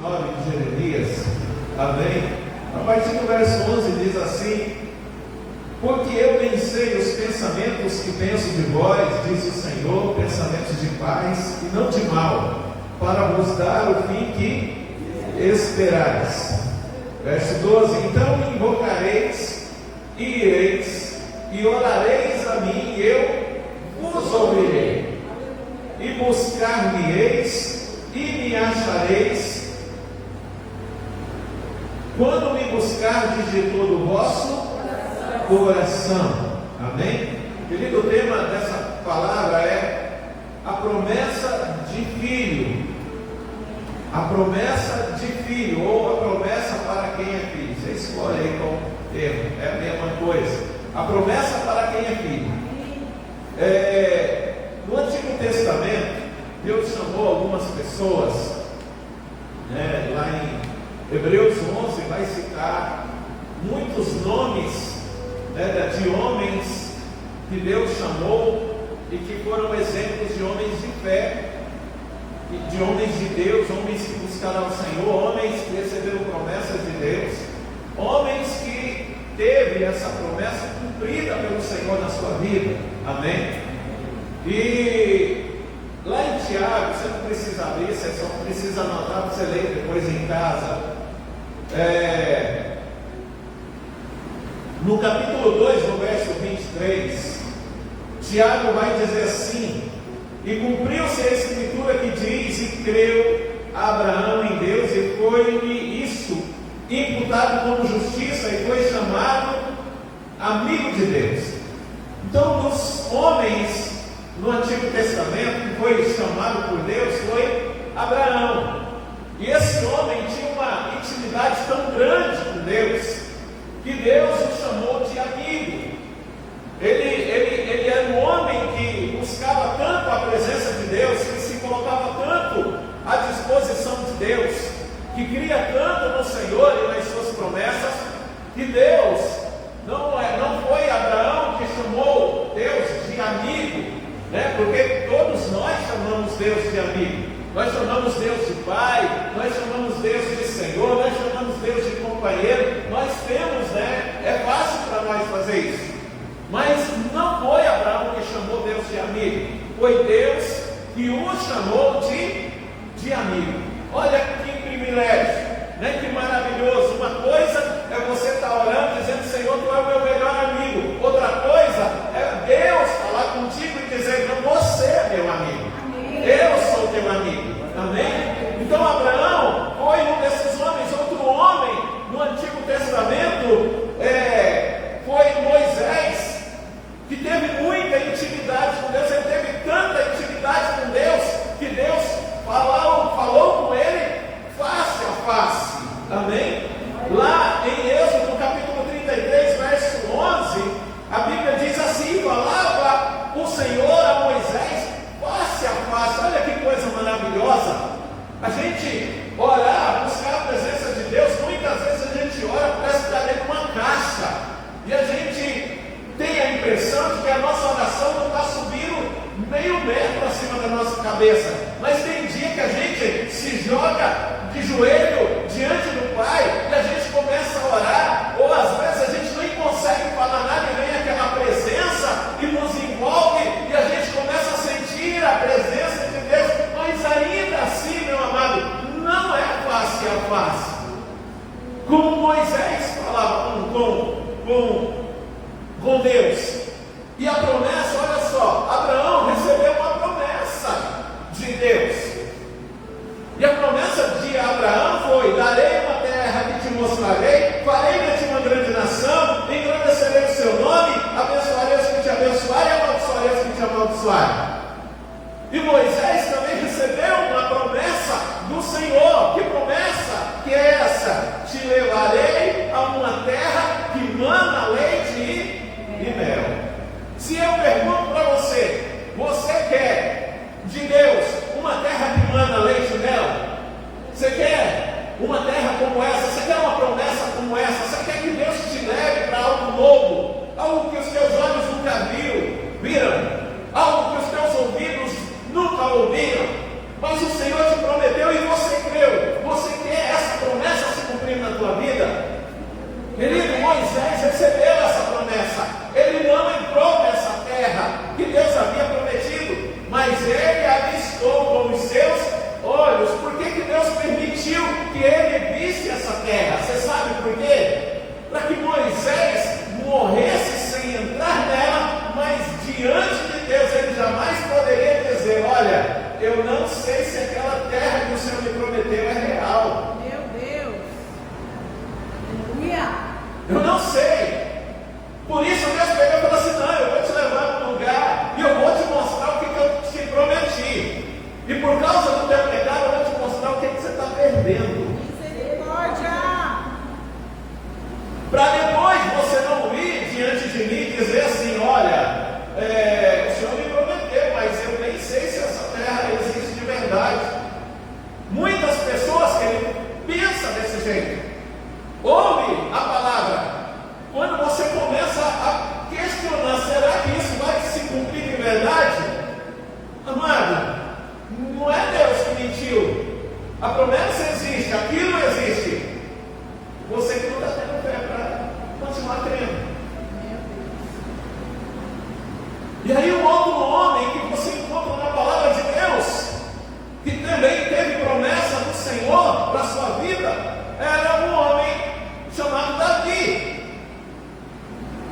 29 de Jeremias, amém? A partir do verso 11 diz assim: porque eu bem sei os pensamentos que penso de vós, diz o Senhor, pensamentos de paz e não de mal, para vos dar o fim que esperais. Verso 12: então me invocareis e ireis, e orareis a mim, e eu vos ouvirei, e buscar-me-eis e me achareis, quando me buscardes de todo o vosso coração. Amém? Querido, o tema dessa palavra é a promessa de filho. A promessa de filho, ou a promessa para quem é filho. Você escolhe aí qual termo, é a mesma coisa. A promessa para quem é filho. No Antigo Testamento, Deus chamou algumas pessoas, lá em Hebreus 11 vai citar muitos nomes, de homens que Deus chamou e que foram exemplos de homens de fé, de homens de Deus, homens que buscaram o Senhor, homens que receberam promessas de Deus, homens que teve essa promessa cumprida pelo Senhor na sua vida. Amém? E lá em Tiago, você não precisa abrir, você só precisa anotar para você ler depois em casa. No capítulo 2, no verso 23, Tiago vai dizer assim: e cumpriu-se a escritura que diz, e creu Abraão em Deus, e foi-lhe isso imputado como justiça, e foi chamado amigo de Deus. Então, dos homens no Antigo Testamento que foi chamado por Deus foi Abraão. E esse homem tinha uma intimidade tão grande com Deus, que Deus o chamou de amigo. Ele era um homem que buscava tanto a presença de Deus, que se colocava tanto à disposição de Deus, que cria tanto no Senhor e nas suas promessas, que Deus não foi Abraão que chamou Deus de amigo, porque todos nós chamamos Deus de amigo. Nós chamamos Deus de Pai, nós chamamos Deus de Senhor, nós chamamos Deus de companheiro. Nós temos, é fácil para nós fazer isso. Mas não foi Abraão que chamou Deus de amigo, foi Deus que o chamou de amigo. Olha que privilégio, que maravilhoso. Uma coisa é você estar orando dizendo: Senhor, Tu é o meu melhor amigo. Outra coisa é Deus falar contigo e dizer: não, você é meu amigo. Eu sou teu amigo. Amém? Então Abraão foi um desses homens. Outro homem no Antigo Testamento foi Moisés, que teve muita intimidade com Deus. Ele teve tanta intimidade com Deus que Deus falou com ele face a face. Amém? Lá em Êxodo, no capítulo 33, verso 11, a Bíblia diz assim: falava o Senhor a Moisés face a face. Olha que coisa maravilhosa. A gente orar, buscar a presença de Deus, muitas vezes a gente ora, parece que está dentro de uma caixa, e a gente tem a impressão de que a nossa oração não está subindo meio metro acima da nossa cabeça. Mas tem dia que a gente se joga de joelho diante do Pai e a gente começa a orar, ou às vezes a gente nem consegue falar nada e vem aquela presença e nos envolve e a gente começa a sentir a presença de Deus. Mas ainda assim, meu amado, não é face a face. Como Moisés falava com Deus. E a promessa, olha só, Abraão recebeu uma promessa de Deus. E a promessa de Abraão foi: darei uma terra que te mostrarei, farei de ti uma grande nação, engrandecerei o seu nome, abençoarei os que te abençoarem e amaldiçoarei os que te amaldiçoarem. E Moisés também recebeu uma promessa do Senhor. Que promessa que é essa? Te levarei a uma terra que mana leite e mel. Se eu pergunto para você, você quer de Deus uma terra que mana leite e mel? Você quer uma terra como essa? Você quer uma promessa como essa? Você quer que Deus te leve para algo novo? Algo que os teus olhos nunca viram? Algo que os teus ouvidos nunca ouviram? Mas o Senhor te prometeu e você creu. Você quer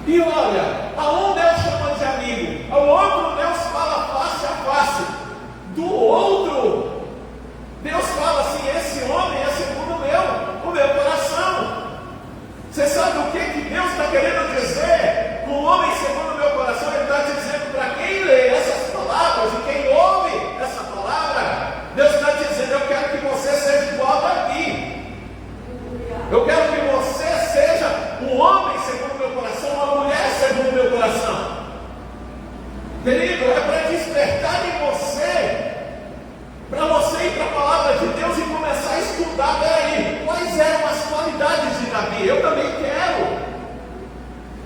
E olha, a um Deus chama de amigo, ao outro Deus fala face a face, do outro Deus fala assim: esse homem é segundo o meu coração. Você sabe o que Deus está querendo dizer com o homem segundo o meu coração? Ele está dizendo para quem lê essas palavras e quem ouve essa palavra, Deus está dizendo: eu quero que você seja igual a Davi. Eu quero que você seja um homem segundo o meu coração, uma mulher segundo o meu coração. Querido, é para despertar em você, para você ir para a palavra de Deus e começar a estudar. Peraí, quais eram as qualidades de Davi? Eu também quero.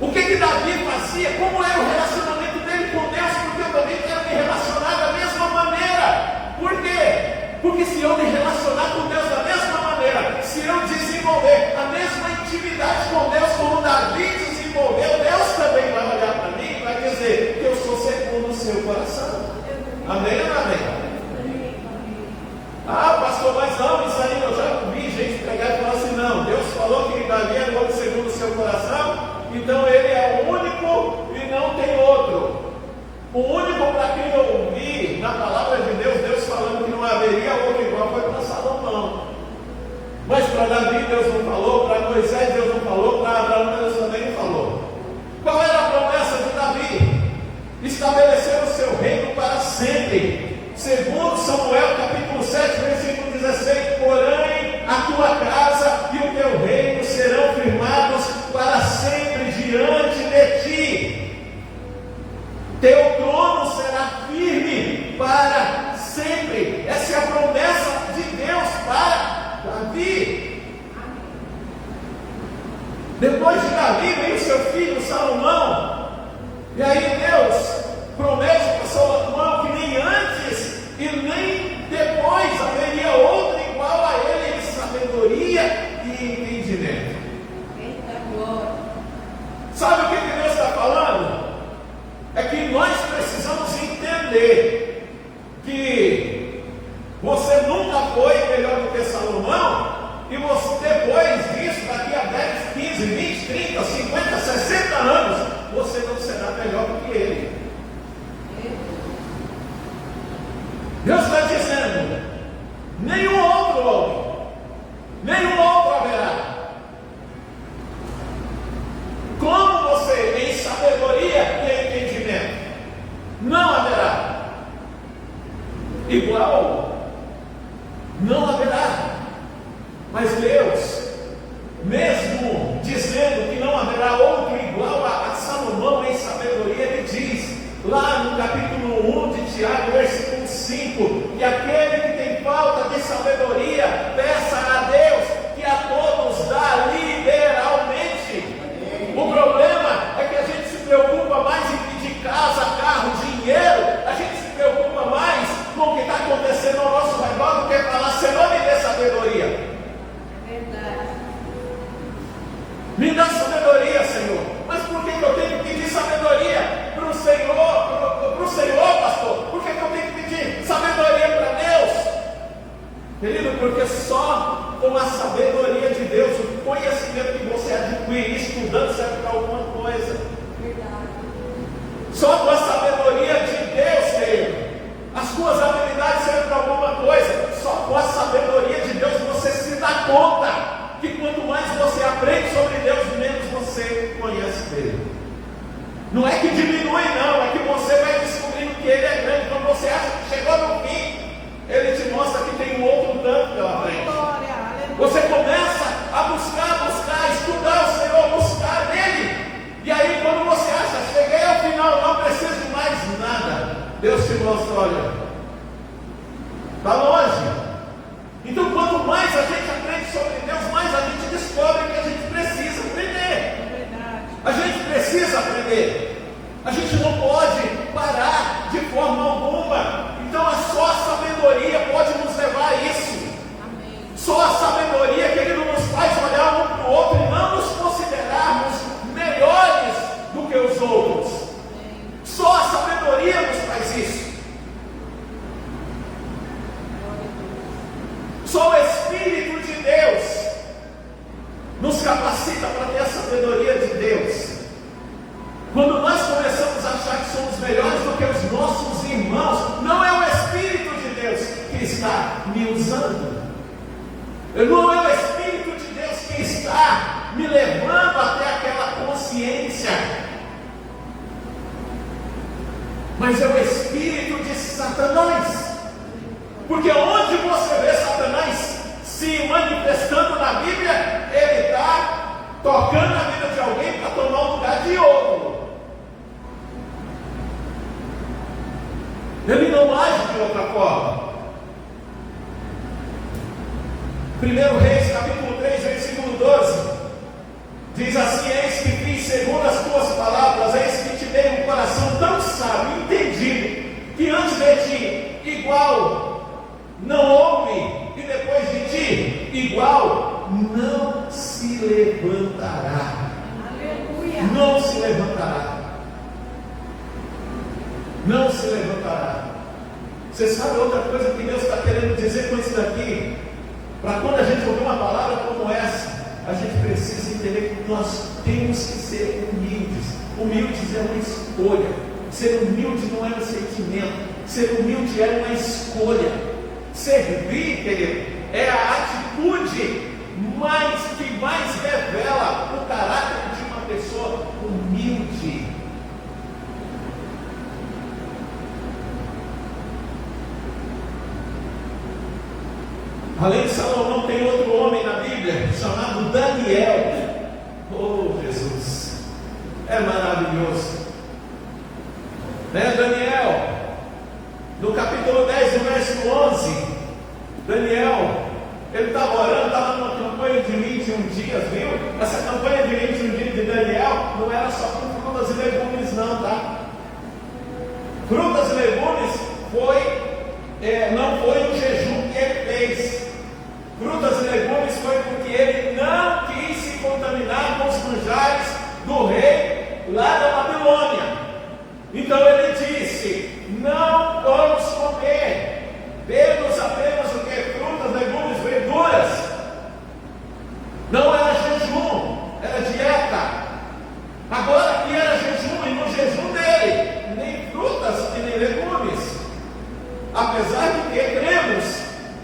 O que Davi fazia? Como era o relacionamento dele com Deus? Porque eu também quero me relacionar da mesma maneira. Por quê? Porque se eu me relacionar com Deus da mesma maneira, se eu desenvolver a mesma intimidade com Deus como Davi desenvolveu, Deus também vai olhar para mim e vai dizer que eu sou segundo o seu coração. Amém ou não amém? Ah, pastor, mas não, isso aí eu já vi gente pregar e falar assim: não, Deus falou que Davi é outro segundo o seu coração, então ele é o único e não tem outro. O único para quem eu ouvi na palavra de Deus, Deus falando que não haveria outro igual, foi para Salomão. Mas para Davi Deus não falou, para Moisés Deus não falou, para Abraão Deus também não falou. Qual era a promessa de Davi? Estabelecer o seu reino para sempre. Segundo Samuel capítulo 7, versículo 16: porém a tua casa e o teu reino serão firmados para sempre diante de ti. Teu trono será firme para sempre. Essa é a promessa de Deus para Davi. Depois de Davi vem o seu filho Salomão. E aí Deus promete para Salomão que nem antes e nem depois haveria outro igual a ele em sabedoria e entendimento. Sabe o que Deus está falando? É que nós precisamos entender que você nunca foi melhor do que Salomão, e você, depois disso, daqui a 10, 15, 20, 30, 50, 60 anos, você não será melhor do que ele. Deus está dizendo: nenhum outro homem, nenhum outro haverá. Como você, em sabedoria e em entendimento, não haverá. Igual, não haverá. Mas Deus, mesmo dizendo que não haverá outro igual a Salomão em sabedoria, ele diz, lá no capítulo 1 de Tiago, versículo 5, que aquele que tem falta de sabedoria, peça a Deus, que a todos dá liberalmente. O problema é que a gente se preocupa mais em pedir casa, carro, dinheiro, a gente se preocupa mais com o que está acontecendo ao nosso redor do que falar: Senhor, me dê sabedoria. Me dá sabedoria, Senhor. Mas por que eu tenho que pedir sabedoria para o Senhor, pastor? Por que eu tenho que pedir sabedoria para Deus? Querido, porque só com a sabedoria de Deus, o conhecimento que você adquire estudando, serve para alguma coisa. Só com a sabedoria de Deus, Senhor, as suas habilidades servem para alguma coisa. Só com a sabedoria de Deus você se dá conta que quanto mais você aprende sobre Deus, menos você conhece dele. Não é que diminui, não, é que você vai descobrindo que ele é grande. Quando você acha que chegou no fim, ele te mostra que tem um outro tanto pela frente. Você começa a buscar, estudar o Senhor, buscar nele. E aí quando você acha, cheguei ao final, não preciso de mais nada, Deus te mostra: olha, está longe. Então quanto mais a gente aprende sobre Deus, mais a gente descobre que a gente precisa aprender. A gente precisa aprender. A gente não pode parar de forma alguma. Então só a sabedoria pode nos levar a isso. Só a sabedoria, querido, nos faz olhar um para o outro e não nos considerarmos melhores do que os outros. Só a sabedoria nos faz isso. Só o Espírito de Deus nos capacita para ter a sabedoria de Deus. somos melhores do que os nossos irmãos. Não é o Espírito de Deus que está me usando. Não é o Espírito de Deus que está me levando até aquela consciência. Mas é o Espírito de Satanás. Porque onde você vê Satanás se manifestando na Bíblia, ele está tocando a vida de alguém para tomar o lugar de outro. Ele não age de outra forma. 1 Reis, capítulo 3, versículo 12, diz assim: eis que fiz segundo as tuas palavras, eis que te dei um coração tão sábio, entendido, que antes de ti igual não houve, e depois de ti igual não se levantará. Aleluia. Não se levantará. Não se levantará. Você sabe outra coisa que Deus está querendo dizer com isso daqui? Para quando a gente ouvir uma palavra como essa, a gente precisa entender que nós temos que ser humildes. Humildes é uma escolha. Ser humilde não é um sentimento. Ser humilde é uma escolha. Servir, querido, é a atitude que mais revela o caráter de uma pessoa humilde. Além de Salomão, tem outro homem na Bíblia chamado Daniel. Oh, Jesus, é maravilhoso, né? Daniel, no capítulo 10, no verso 11, Daniel, ele estava orando, estava numa campanha de 21 dias, viu? Essa campanha de 21 dias de Daniel não era só com frutas e legumes, não, tá? Frutas e legumes não foi o jejum que ele fez. Frutas e legumes foi porque ele não quis se contaminar com os manjares do rei lá da Babilônia. Então ele disse: não vamos comer, dê-nos apenas o que? Frutas, legumes, verduras. Não era jejum, era dieta. Agora que era jejum, e no jejum dele, nem frutas e nem legumes. Apesar de que cremos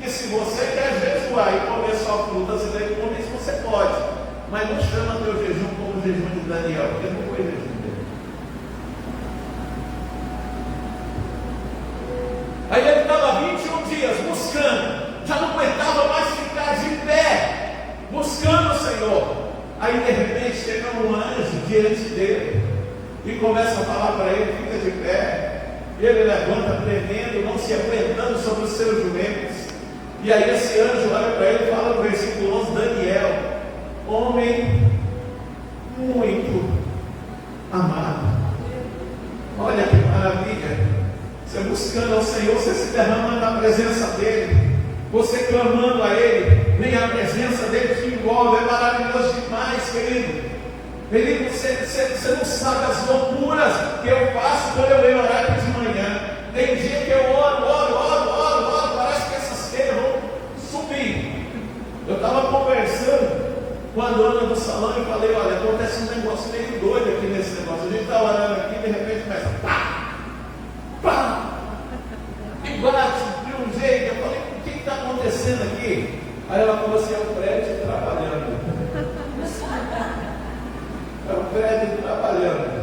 que se você quer jejuar e comer só frutas e legumes, você pode, mas não chama teu jejum como o jejum de Daniel, porque não foi jejum dele. Aí ele estava 21 dias buscando, já não aguentava mais ficar de pé, buscando o Senhor. Aí de repente chega um anjo diante dele e começa a falar para ele: fica de pé. Ele levanta tremendo, não se aguentando sobre os seus joelhos. E aí esse anjo olha para ele e fala no versículo 11: Daniel, homem muito amado. Olha que maravilha. Você buscando ao Senhor, você se derramando na presença dele, você clamando a ele, nem a presença dele te envolve. É maravilhoso demais, querido. Querido, você não sabe as loucuras que eu faço quando eu venho orar aqui de manhã. Tem dia que eu oro, parece que essas telhas vão subir. Eu estava conversando com a dona do salão e falei: olha, acontece um negócio meio doido aqui nesse negócio. A gente está orando aqui e de repente começa pá, pá, e bate de um jeito. Eu falei: o que está acontecendo aqui? Aí ela falou assim: é o prédio trabalhando. É o prédio trabalhando.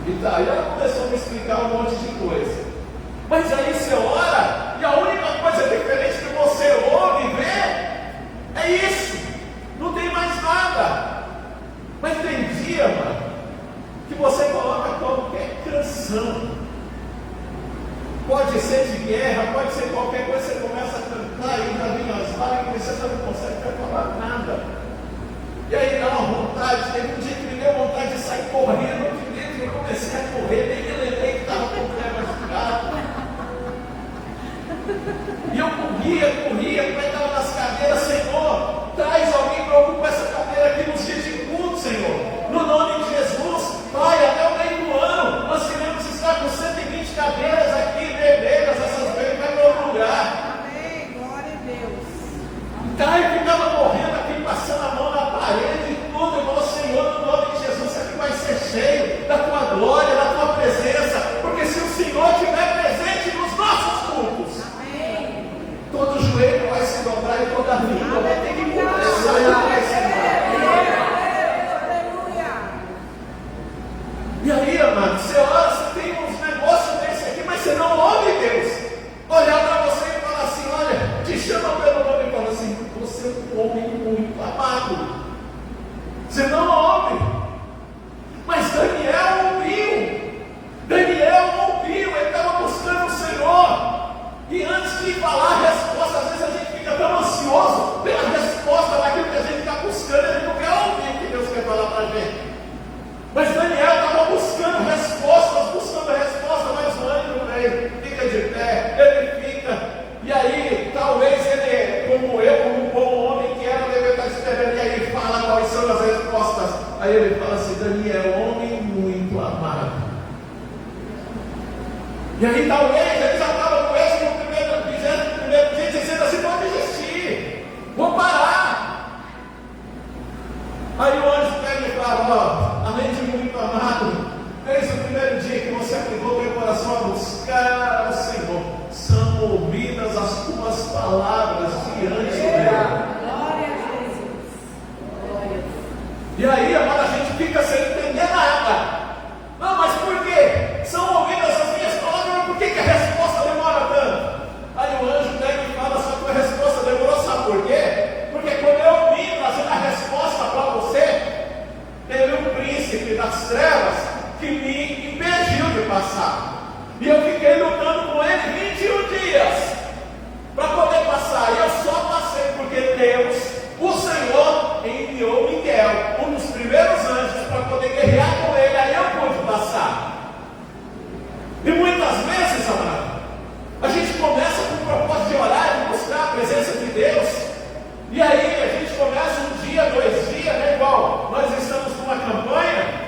E tá, e ela começou a me explicar um monte de coisa. Mas aí você ora, e a única coisa diferente que você ouve e vê é isso. Não tem mais nada. Mas tem dia, mano, que você coloca qualquer canção. Pode ser de guerra, pode ser qualquer coisa, você começa a cantar e ainda vem as lágrimas, você não consegue falar nada. E aí dá uma vontade. Teve um dia que me deu vontade de sair correndo aqui dentro, e eu comecei a correr, nem me lembrei que estava com o pé machucado. E eu corria, pegava nas cadeiras: Senhor, traz alguém para ocupar essa cadeira aqui nos dias de culto, Senhor. No nome de Jesus, Pai, até o meio do ano, nós queremos estar com 120 cadeiras aqui, vermelhas, essas vermelhas vai para outro lugar. Amém, glória a Deus. Então eu ficava correndo aqui, passando a mão na parede e tudo. Eu falo: Senhor, amado, você ora, você tem uns negócios desse aqui, mas você não ouve Deus. Olhar para você e falar assim, olha, te chama pelo nome e fala assim, você é um homem muito amado. Você não ouve. Mas Daniel ouviu. Daniel ouviu, ele estava buscando o Senhor. E antes de falar a resposta, às vezes a gente fica tão ansioso pela resposta daquilo que a gente está buscando, a gente não quer ouvir o que Deus quer falar para a gente. Mas Daniel estava buscando resposta, mas o anjo veio, fica de pé, ele fica, e aí talvez ele, como eu, como um bom homem que era, deve estar esperando, e aí ele fala quais são as respostas. Aí ele fala assim, Daniel, homem muito amado. E aí talvez ele já estava com esse no primeiro dia, dizendo assim, vou desistir, vou parar. Aí o anjo pega e fala, ó, além de muito amado, desde o primeiro dia que você aplicou teu coração a buscar ao Senhor, são ouvidas as tuas palavras diante dele. Glória a Jesus. Glória. E aí, amado, a gente fica sem entender nada. Não, mas por quê? São ouvidas as minhas palavras, mas por que a resposta demora tanto? Aí o anjo pega e fala, só que a resposta demorou, sabe por quê? Porque quando eu vim trazendo a resposta para você, teve um príncipe das trevas que me impediu de passar. E eu fiquei lutando com ele 21 dias para poder passar. E eu só passei porque Deus, o Senhor, enviou Miguel, um dos primeiros anjos, para poder guerrear com ele. Aí eu pude passar. E muitas vezes, amado, a gente começa com o propósito de orar e buscar a presença de Deus. E aí a gente começa um dia, 2 dias, né? Igual nós estamos numa campanha.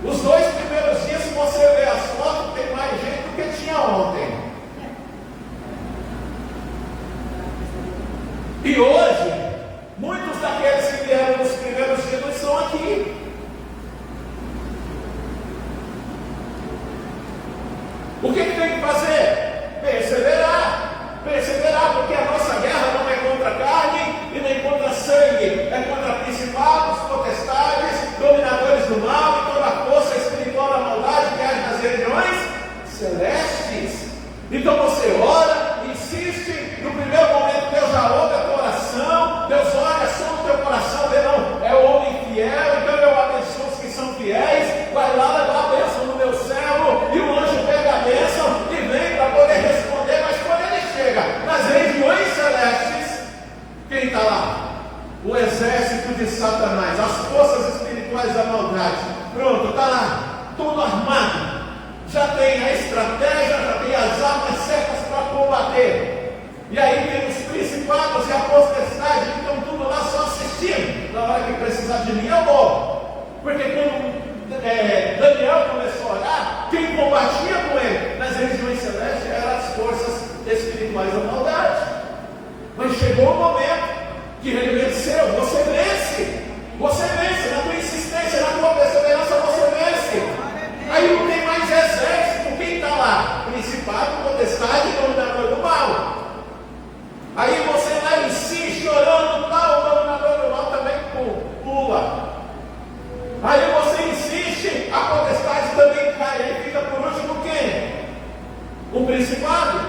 Os 2 primeiros dias, se você ver as fotos, tem mais gente do que tinha ontem. E hoje, muitos daqueles que vieram nos primeiros dias não estão aqui. O que tem que fazer? Perseverar. Perseverar, porque a nossa guerra não é contra carne e nem contra sangue, é contra principados, potestades, dominadores do mal e toda a força espiritual da maldade que age nas regiões celestes. Então você ora, insiste, no primeiro momento Deus já ouve a tua oração, Deus olha só no teu coração, vê, não, é o homem fiel, então eu abençoo os que são fiéis, vai lá levar a bênção no meu servo, e o anjo pega a bênção e vem para poder responder, mas quando ele chega nas regiões celestes, quem está lá? O exército de Satanás, as forças espirituais da maldade. Pronto, está lá, tudo armado. Já tem a estratégia, já tem as armas certas para combater. E aí tem os principados e a potestade que estão tudo lá só assistindo. Na hora que precisar de mim, eu vou. Porque quando Daniel começou a orar, quem combatia com ele nas regiões celestes eram as forças espirituais da maldade. Mas chegou o momento que ele venceu. Você vence. Você vence. Na tua insistência, na tua perseverança, você vence. Aí não tem mais exército. Quem está lá? Principado, potestade e dominador do mal. Aí você lá insiste orando, tal, o dominador do mal também pula. Aí você insiste, a potestade também cai. Aí fica por último quem? O principado.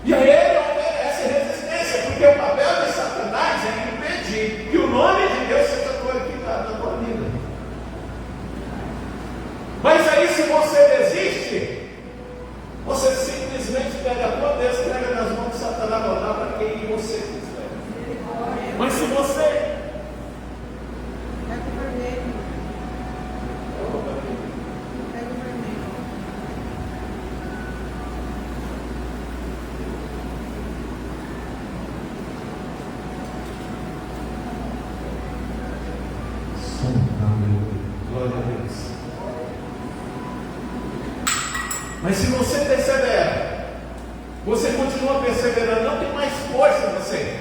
E aí ele oferece resistência, porque o papel de Satanás é impedir que o nome de Deus seja glorificado na tua vida. Mas aí se você desiste, você simplesmente pega a tua Deus, pega nas mãos de Satanás, mandar para quem você quiser. Mas se você Mas se você persevera, você continua perseverando, não tem mais força em você.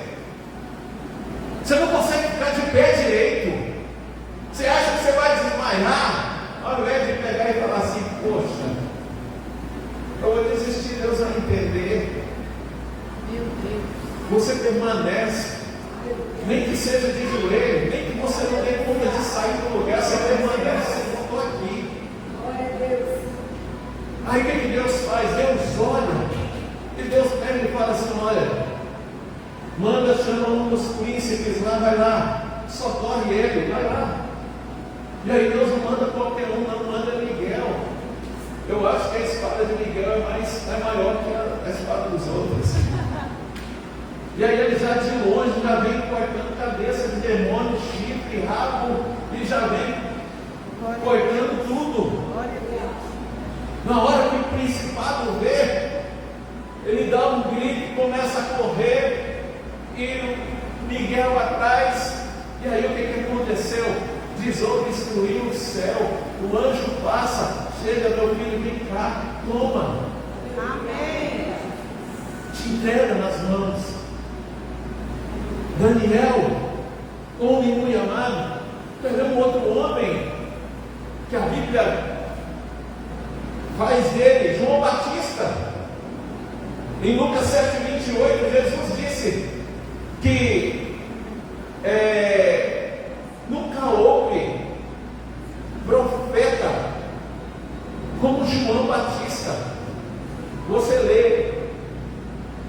Você não consegue ficar de pé direito. Você acha que você vai desmaiar, ao invés de pegar e falar assim, poxa, eu vou desistir, Deus vai entender. Meu Deus. Você permanece, nem que seja de joelho, nem que você não tenha conta de sair do lugar, você permanece, eu estou aqui. lá, vai lá, socorre ele, vai lá. E aí Deus não manda qualquer um, não manda Miguel. Eu acho que a espada de Miguel é maior que a espada dos outros. E aí ele já de longe já vem cortando cabeça de demônio, chifre, rabo, e já vem cortando tudo. Na hora que o principado vê, ele dá um grito e começa a correr, e Miguel atrás. E aí o que aconteceu? Desouve, destruiu o céu. O anjo passa, chega, meu filho, vem cá, toma. Amém. Te entrega nas mãos. Daniel, homem muito amado, também um outro homem que a Bíblia faz dele, João Batista. Em Lucas 7,28, Jesus disse que nunca houve profeta como João Batista. Você lê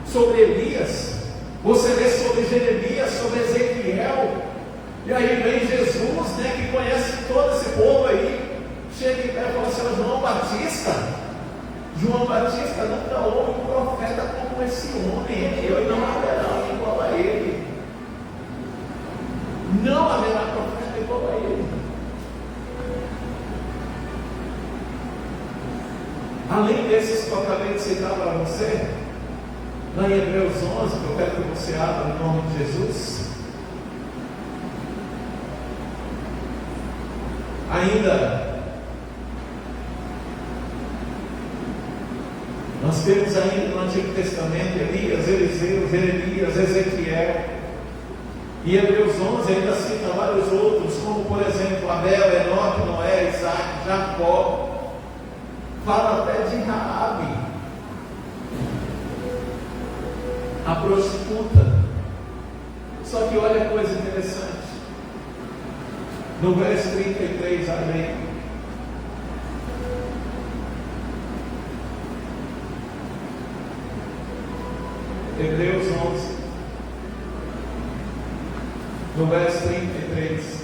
sobre Elias, você lê sobre Jeremias, sobre Ezequiel, e aí vem Jesus, né, que conhece todo esse povo aí, chega e fala assim: João Batista nunca houve um profeta como esse homem, eu não haverá igual a ele. Não haverá profeta igual a ele. Além desses que eu acabei de citar para você, lá em Hebreus 11, que eu quero que você abra em nome de Jesus, ainda nós temos ainda no Antigo Testamento Elias, Eliseu, Jeremias, Ezequiel. E Hebreus 11 ainda cita vários outros, como por exemplo Abel, Enoque, Noé, Isaac, Jacó. Fala até de Raabe, a prostituta. Só que olha a coisa interessante. No verso 33, amém. Hebreus 11, no verso 33,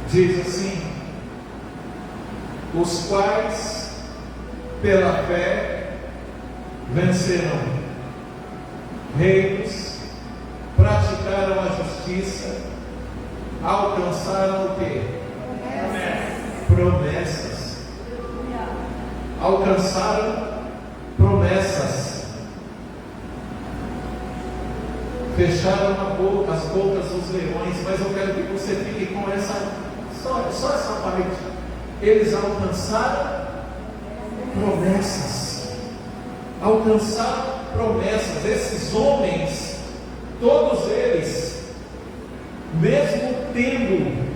diz assim: os quais pela fé vencerão reinos, praticaram a justiça, alcançaram o quê? Promessas. Alcançaram promessas. Fecharam as bocas dos leões. Mas eu quero que você fique com só essa parte. Eles alcançaram promessas. Alcançaram promessas. Esses homens, todos eles, mesmo tendo,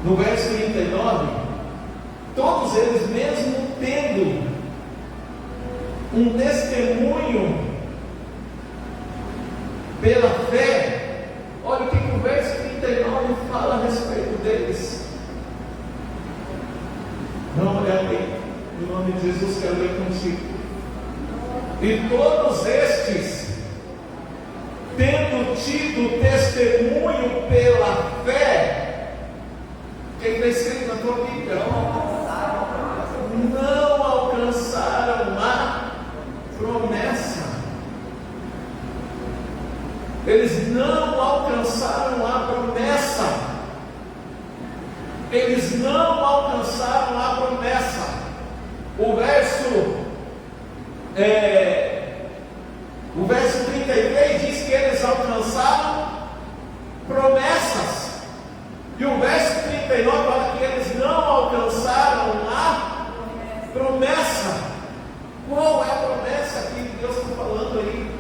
no verso 39, todos eles, mesmo tendo um testemunho pela fé, olha o que o verso 39 fala a respeito deles. Não, olha aí, em nome de Jesus, quero ler contigo. E todos estes, tendo tido testemunho pela fé, o que está escrito na tua Bíblia? Não alcançaram a promessa. Eles não alcançaram a promessa. Eles não alcançaram a promessa. O verso 33 diz que eles alcançaram promessas. E o verso 39 fala que eles não alcançaram a promessa. Qual é a promessa aqui que Deus está falando aí?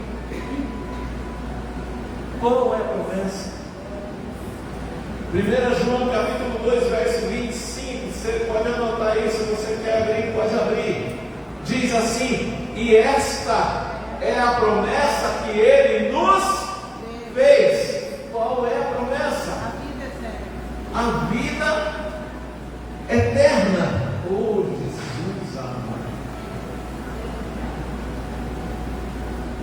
Qual é a promessa? 1 João capítulo 2, verso 25. Você pode anotar isso, se você quer abrir, pode abrir. Diz assim: e esta é a promessa que Ele nos fez. Qual é a promessa? A vida eterna. Oh, Jesus amado.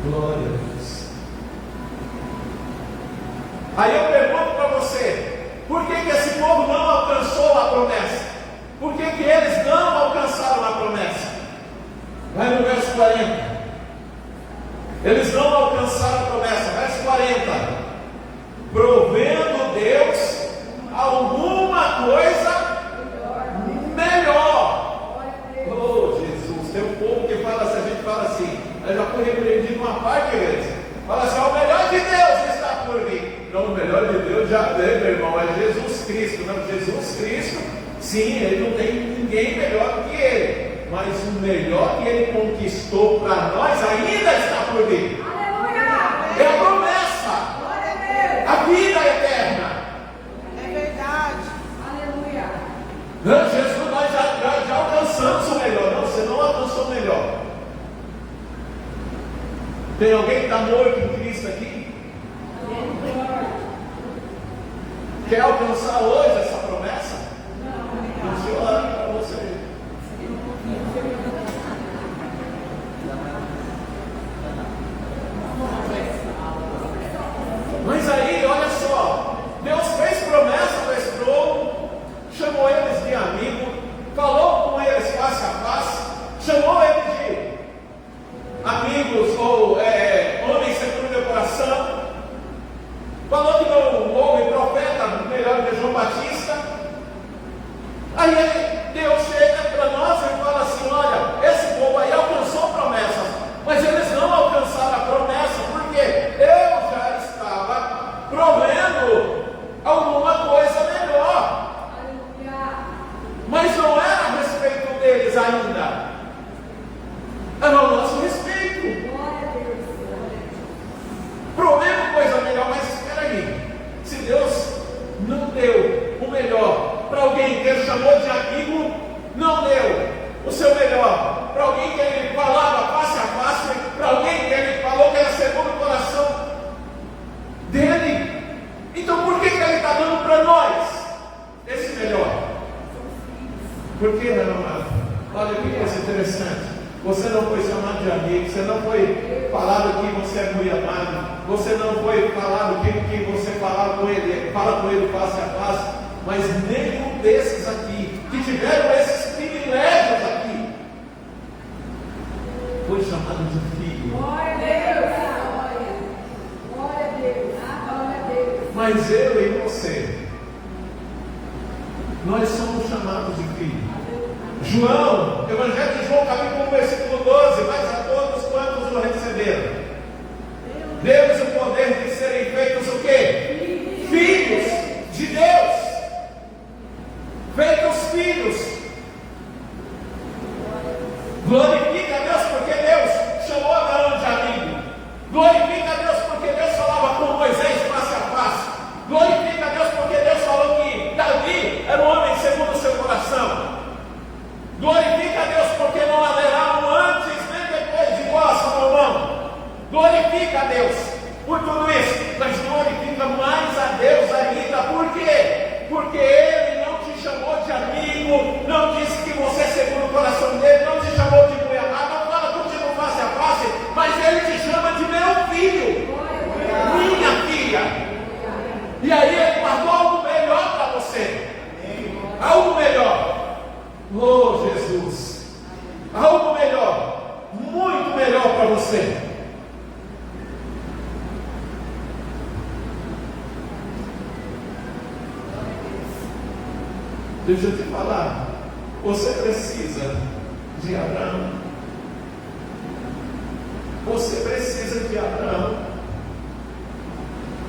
Glória a Deus. Por que esse povo não alcançou a promessa? Por que eles não alcançaram a promessa? Vai no verso 40. Eles não alcançaram a promessa. Verso 40. Provendo Deus alguma coisa melhor. Oh, Jesus. Tem um povo que fala assim, a gente fala assim, eu já fui repreendido uma parte deles. Fala assim, o melhor de Deus está por vir. Não, o melhor de Deus já tem, meu irmão, é Jesus Cristo. Não, Jesus Cristo, sim, ele não tem ninguém melhor que ele. Mas o melhor que ele conquistou para nós ainda está por vir. Aleluia! É a promessa. Glória a Deus! A vida eterna. É verdade. Aleluia! Não, Jesus, nós já alcançamos o melhor. Não, você não alcançou o melhor. Tem alguém que está morto em Cristo aqui? Quer alcançar hoje essa promessa? Não. O Senhor olha para você. Mas aí, olha só, Deus fez promessa para esse povo, chamou eles de amigo, falou com eles face a face, chamou eles de amigos ou homens segundo meu coração, falou que não houve profeta melhor que João Batista. Aí Deus chega para nós e fala assim: olha, esse povo aí alcançou promessas, mas eles não alcançaram a promessa, porque eu já estava provendo alguma coisa melhor. Mas não era a respeito deles ainda, era o nosso respeito. Provendo coisa melhor, mas espera aí, se Deus não deu o melhor para alguém que ele chamou de amigo, não deu o seu melhor para alguém que ele falava face a face, para alguém que ele falou que era segundo o coração dele, então por que ele está dando para nós esse melhor? Por que, meu amado? Olha que coisa interessante. Você não foi chamado de amigo, você não foi falado que você é muito amado, você não foi falado que você fala com ele face a face, mas nenhum desses aqui, que tiveram esses privilégios aqui, foi chamado de filho. Glória a Deus! Glória a Deus! Glória a Deus! Mas eu e você, nós somos chamados de filho. João, Evangelho de João, capítulo 1, versículo 12: mas a todos quantos o receberam, deu-lhes o poder de serem feitos o quê? Filhos de Deus. Feitos filhos. Glorifica a Deus porque Deus chamou Abraão de amigo. Glorifica a Deus porque Deus falava com Moisés face a face. Glorifica a Deus porque Deus falou que Davi era um homem segundo o seu coração. Glorifica a Deus porque não haverá um antes nem depois de vós, Salomão. Glorifica a Deus por tudo isso, mas glorifica mais a Deus ainda. Por quê? Porque Ele não te chamou de amigo, não disse que você é segundo o coração dele, não te chamou de mulher amada, não fala contigo face a face, mas Ele te chama de meu filho, minha filha. E aí Ele guardou algo melhor para você, algo melhor. Oh, Jesus, algo melhor, muito melhor para você. Deixa eu te falar, você precisa de Abraão. Você precisa de Abraão.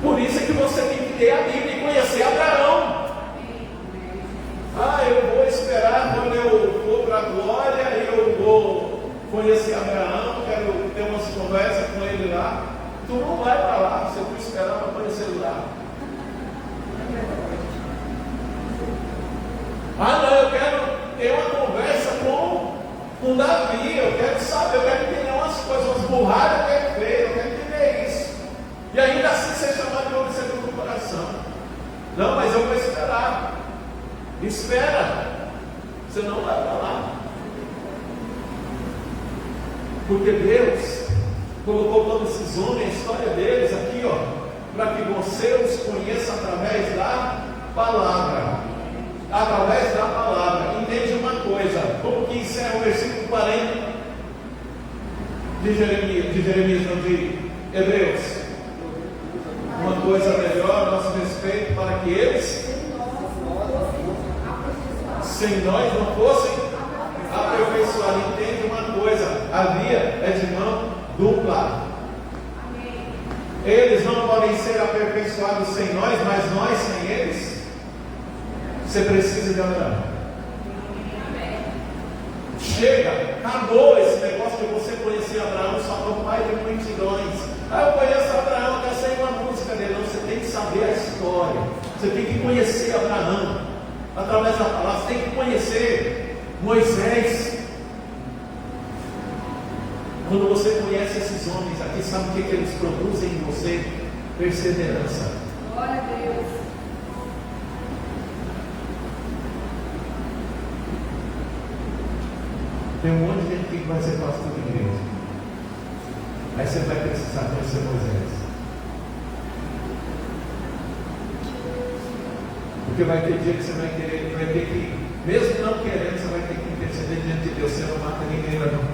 Por isso é que você tem que ler a Bíblia e conhecer Abraão. Eu vou esperar quando eu for para a glória, eu vou conhecer Abraão, quero ter umas conversas com ele lá. Tu não vai para lá, você vai esperar para conhecer ele lá. Não, eu quero ter uma conversa com Davi, eu quero saber, eu quero entender umas coisas, umas burradas que ele fez, eu quero entender isso. E ainda assim ser chamado de homem segundo o coração. Não, mas eu vou esperar. Espera, você não vai para lá. Porque Deus colocou todos esses homens, a história deles aqui, para que você os conheça através da palavra. Através da palavra. Entende uma coisa? Como que encerra o versículo 40 de Jeremias, não, de Hebreus? Uma coisa melhor a nosso respeito, para que eles sem nós não fossem aperfeiçoados. Entende uma coisa? A via é de mão dupla. Eles não podem ser aperfeiçoados sem nós, mas nós sem eles. Você precisa de Abraão. Chega, acabou esse negócio de você conhecer Abraão só como pai de multidões. Eu conheço Abraão, eu sei uma música dele. Não, você tem que saber a história. Você tem que conhecer Abraão através da palavra. Você tem que conhecer Moisés. Quando você conhece esses homens aqui, sabe o que eles produzem em você? Perseverança. Glória a Deus. Tem um monte de gente que vai ser pastor de igreja. Aí você vai precisar conhecer Moisés. Porque vai ter dia que você vai ter que, mesmo não querendo, você vai ter que interceder diante de Deus. Você não mata ninguém, não.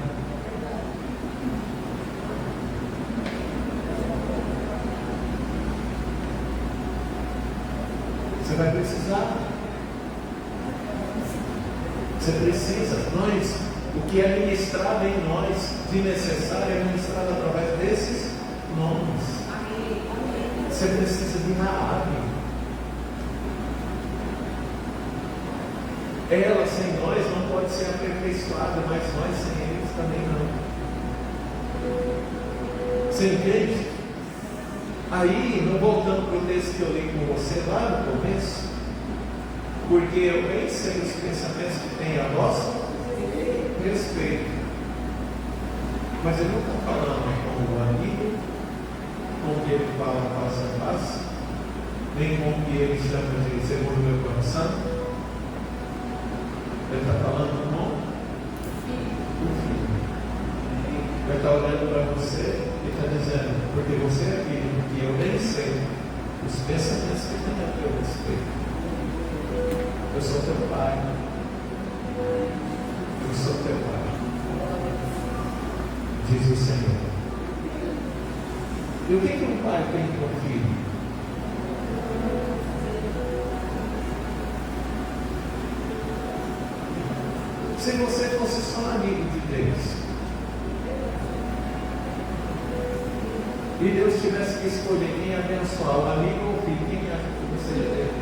Você vai precisar. Você precisa. O que é ministrado em nós de necessário é ministrado através desses nomes. Você precisa de Raabe. Ela sem nós não pode ser aperfeiçoada, mas nós sem eles também não. Você entende? Aí, voltando para o texto que eu li com você lá no começo, porque eu bem sei os pensamentos que tem a nosso respeito, mas ele não está falando com o amigo, com o que ele fala face a face, nem com o que ele chama de segundo meu coração. Ele está falando com o filho. Ele está olhando para você e está dizendo, porque você é filho, porque eu nem sei os pensamentos que tem a teu respeito. Eu sou teu pai. Eu sou teu pai. Diz o Senhor. E o que um pai tem com o filho? Se você fosse só amigo de Deus, e Deus tivesse que escolher quem abençoar, o amigo ou o filho, quem acha que você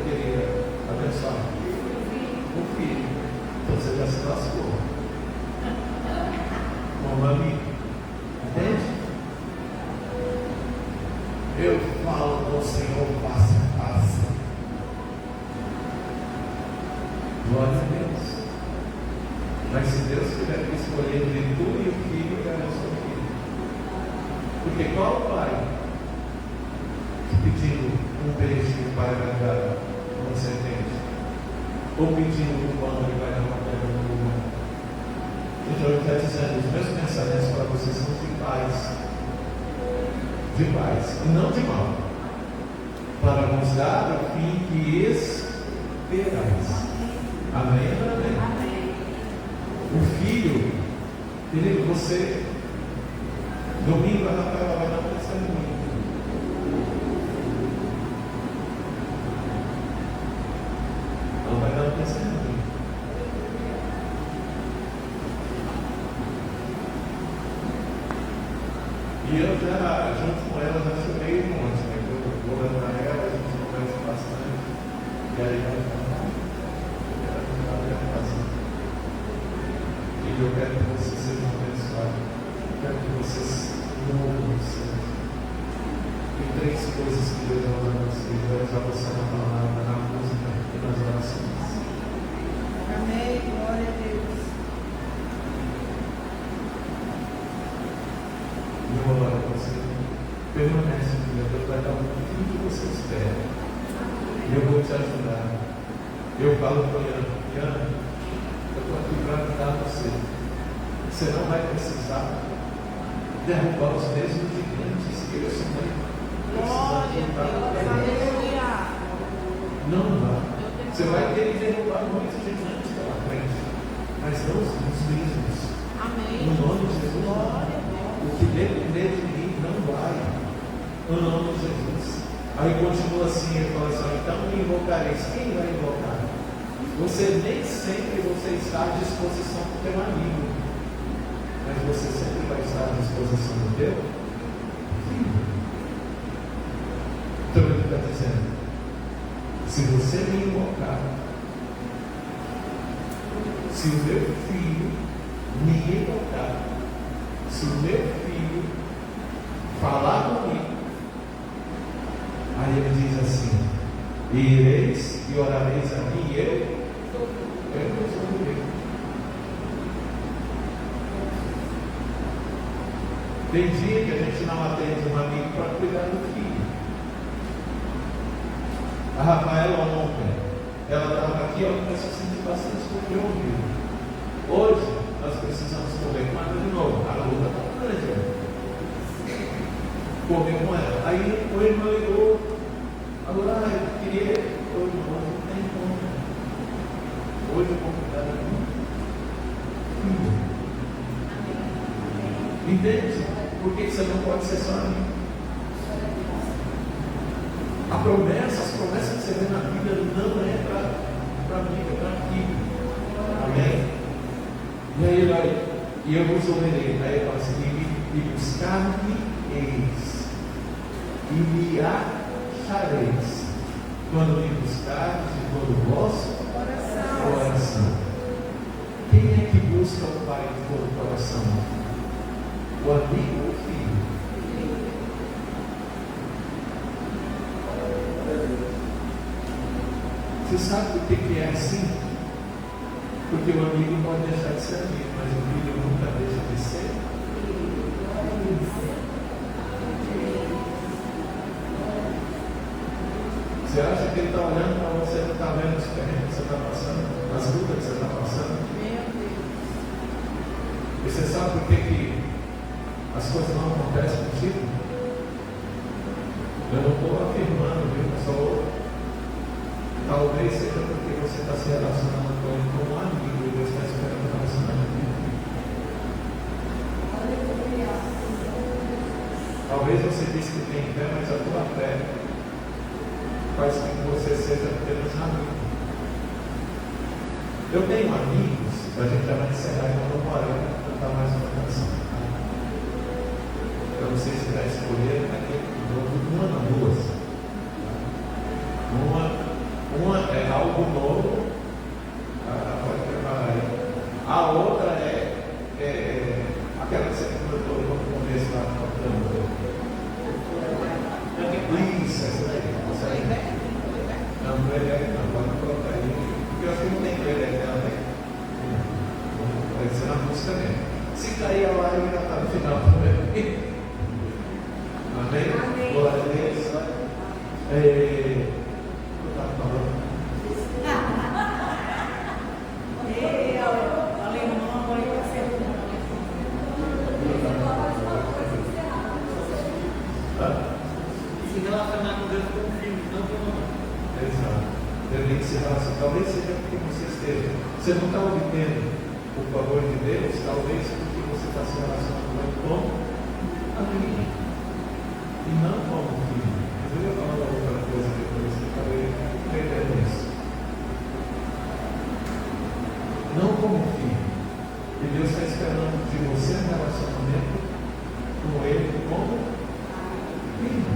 deveria abençoar? O filho. Então você já se lascou. Como amigo. Entende? Eu falo com o Senhor face a face. Glória a Deus. Mas se Deus tiver que escolher entre tu e o filho, eu abençoo o filho. Porque qual pai pedindo um peixe para agradar, não se entende? Ou pedindo um pão e vai dar uma pedra no lugar? Então ele está dizendo, os meus pensamentos para vocês são de paz. De paz, e não de mal. Para vos dar o fim que esperais. Amém? Amém. O filho, querido, você, domingo a Rafaela vai dar um testemunho. Ela vai dar um testemunho. E eu já, junto com ela, já chorei um monte, né? Eu vou levar ela, a gente conversa bastante. E aí ela fala, e eu quero que vocês sejam abençoados. Eu quero que vocês louvam o Senhor. Tem três coisas que Deus vai usar vocês. Vai usar você na palavra, na música e nas orações. Amém. Glória a Deus. Eu vou orar para você. Permanece, filha. Deus vai dar tudo que você espera. E eu vou te ajudar. Eu falo para a Iana, eu estou aqui para ajudar você. Você não vai precisar derrubar os mesmos gigantes que eu sou mãe. Glória a Deus. Aleluia. Não vai. Você vai ter que derrubar muitos gigantes pela frente, mas não os mesmos. Amém. No nome de Jesus, o que depender de mim não vai. No nome de Jesus. Aí continua assim, ele fala assim: então me invocareis. Quem vai invocar? Você nem sempre você está à disposição do teu amigo, mas você sempre vai estar à disposição do teu filho. Então ele está dizendo: se você me invocar, se o meu filho me invocar, se o meu filho falar comigo, aí ele diz assim: ireis e orareis a mim, e eu resolverei. Tem dia que a gente não atende um amigo para cuidar do filho. A Rafaela ontem, ela estava aqui, ela começou a sentir bastante conteúdo. Hoje, nós precisamos comer com ela de novo. A luta está grande. Comer com ela. Aí o irmão ligou. Agora, eu queria. Hoje não tem como. Hoje eu vou cuidar da minha filha. Entende? Por que você não pode ser só amigo? As promessas que você vê na Bíblia não é para amigo, é para filho. Amém? E aí vai, e eu vos ouvirei. Aí ele fala assim: e buscar-me eis, e me achareis, quando me buscardes de todo o vosso coração. Quem é que busca o Pai de todo o coração? O amigo ou o filho? Você sabe por que é assim? Porque o amigo pode deixar de ser amigo, mas o filho nunca deixa de ser. Você acha que ele está olhando para você, não está vendo os perrengues que você está passando, as lutas que você está passando? E você sabe por que as coisas não acontecem contigo? Eu não estou afirmando, viu, pessoal? Talvez seja porque você está se relacionando com ele como um amigo e Deus está esperando o relacionamento. Talvez você disse que tem fé, mas a tua fé faz com que você seja apenas amigo. Eu tenho amigos, a gente já vai encerrar e vamos embora para cantar mais uma canção. Eu não sei se vai escolher uma ou duas. Uma é algo novo, pode preparar aí. A outra é aquela que você cantou no começo lá, cantando. Isso, essa daí. Não, não é não, pode colocar aí. Porque eu acho que não tem playback dela, né? Vai ser na música mesmo. Se cair a live, já está no final também. Amém? Glória a Deus. Se relacionar com Deus como filho, não como mãe. Exato. Deve se relacionar. Talvez seja porque você esteja. Você não está obtendo o favor de Deus, talvez porque você está se relacionando com amigo e não como filho. Eu ia falar outra coisa depois, você acabei entendendo isso. Não como filho. E Deus está esperando de você um relacionamento com Ele como filho.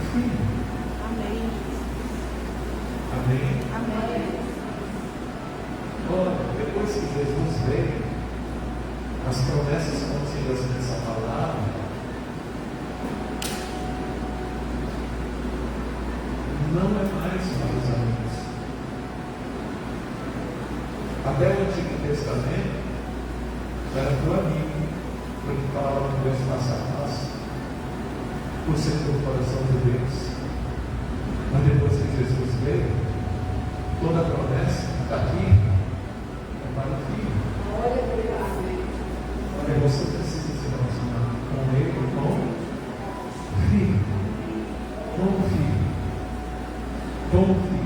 Filho. Amém. Amém. Amém. Olha, depois que Jesus veio, as promessas contidas nessa palavra não é mais para os amigos. Até o Antigo Testamento era para o amigo, porque falava com Deus passo a passo, por ser do coração de Deus. Mas depois que Jesus veio, toda a promessa está aqui, é para o filho. E você precisa se relacionar com ele, com o filho. Com o filho. Com o filho.